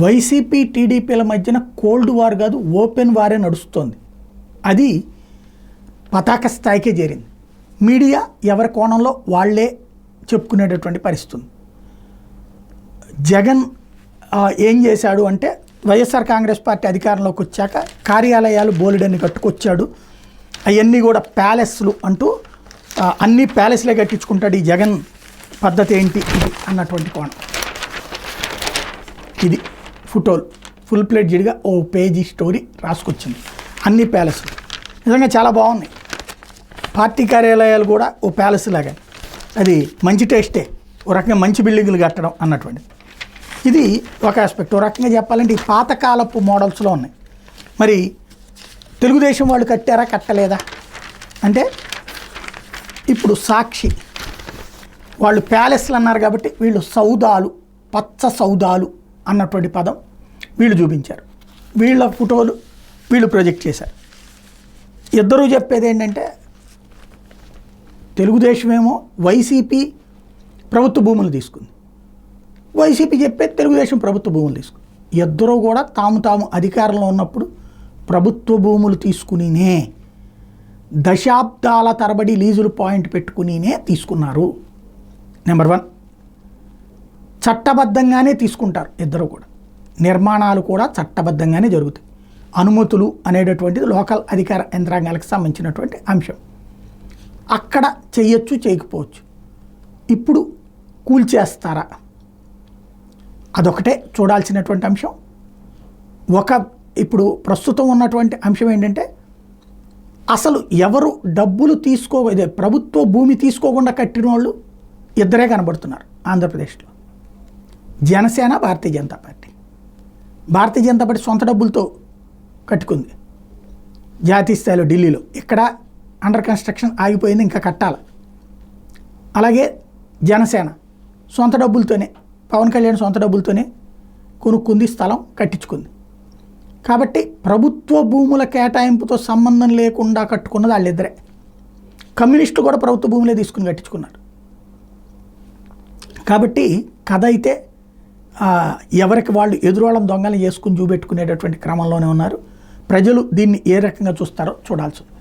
YCP టీడీపీల మధ్యన cold war కాదు, open వారే నడుస్తోంది. అది పతాక స్థాయికే చేరింది. మీడియా ఎవరి కోణంలో వాళ్లే చెప్పుకునేటటువంటి పరిస్థితి. జగన్ ఏం చేశాడు అంటే, వైఎస్ఆర్ కాంగ్రెస్ పార్టీ అధికారంలోకి వచ్చాక కార్యాలయాలు బోలెడన్ని కట్టుకొచ్చాడు, అవన్నీ కూడా ప్యాలెస్లు అంటూ అన్ని ప్యాలెస్లే కట్టించుకుంటాడు. ఈ జగన్ పద్ధతి ఏంటి ఇది అన్నటువంటి కోణం. ఇది ఫోటోలు ఫుల్ ప్లేడ్జ్డ్గా ఓ పేజీ స్టోరీ రాసుకొచ్చింది. అన్ని ప్యాలెస్లు నిజంగా చాలా బాగున్నాయి. పార్టీ కార్యాలయాలు కూడా ఓ ప్యాలెస్ లాగా, అది మంచి టేస్టే, ఓ రకంగా మంచి బిల్డింగులు కట్టడం అన్నటువంటిది. ఇది ఒక ఆస్పెక్ట్. ఓ రకంగా చెప్పాలంటే ఈ పాతకాలపు మోడల్స్లో ఉన్నాయి. మరి తెలుగుదేశం వాళ్ళు కట్టారా కట్టలేదా అంటే, ఇప్పుడు సాక్షి వాళ్ళు ప్యాలెస్లు అన్నారు కాబట్టి వీళ్ళు సౌదాలు, పచ్చ సౌదాలు అన్నటువంటి పదం వీళ్ళు చూపించారు. వీళ్ళ ఫోటోలు వీళ్ళు ప్రొజెక్ట్ చేశారు. ఇద్దరూ చెప్పేది ఏంటంటే, తెలుగుదేశం ఏమో వైసీపీ ప్రభుత్వ భూములు తీసుకుంది, వైసీపీ చెప్పేది తెలుగుదేశం ప్రభుత్వ భూములు తీసుకుంది. ఇద్దరూ కూడా తాము అధికారంలో ఉన్నప్పుడు ప్రభుత్వ భూములు తీసుకునినే, దశాబ్దాల తరబడి లీజులు పాయింట్ పెట్టుకునినే తీసుకున్నారు. నెంబర్ 1, చట్టబద్ధంగానే తీసుకుంటారు ఇద్దరు కూడా. నిర్మాణాలు కూడా చట్టబద్ధంగానే జరుగుతాయి. అనుమతులు అనేటటువంటిది లోకల్ అధికార యంత్రాంగాలకు సంబంధించినటువంటి అంశం. అక్కడ చేయొచ్చు, చేయకపోవచ్చు. ఇప్పుడు కూల్చేస్తారా, అదొకటే చూడాల్సినటువంటి అంశం. ఇప్పుడు ప్రస్తుతం ఉన్నటువంటి అంశం ఏంటంటే, అసలు ఎవరు డబ్బులు ప్రభుత్వ భూమి తీసుకోకుండా కట్టిన వాళ్ళు ఇద్దరే కనబడుతున్నారు ఆంధ్రప్రదేశ్లో. జనసేన, భారతీయ జనతా పార్టీ. భారతీయ జనతా పార్టీ సొంత డబ్బులతో కట్టుకుంది జాతీయ స్థాయిలో ఢిల్లీలో. ఇక్కడ అండర్ కన్స్ట్రక్షన్ ఆగిపోయింది, ఇంకా కట్టాలి. అలాగే జనసేన సొంత డబ్బులతోనే, పవన్ కళ్యాణ్ సొంత డబ్బులతోనే కొనుక్కుంది, స్థలం కట్టించుకుంది. కాబట్టి ప్రభుత్వ భూముల కేటాయింపుతో సంబంధం లేకుండా కట్టుకున్నది వాళ్ళిద్దరే. కమ్యూనిస్టులు కూడా ప్రభుత్వ భూములే తీసుకుని కట్టించుకున్నారు. కాబట్టి కథ అయితే ఎవరికి వాళ్ళు ఎదురోళ్ళం దొంగలు చేసుకుని చూపెట్టుకునేటటువంటి క్రమంలోనే ఉన్నారు. ప్రజలు దీన్ని ఏ రకంగా చూస్తారో చూడాల్సి ఉంది.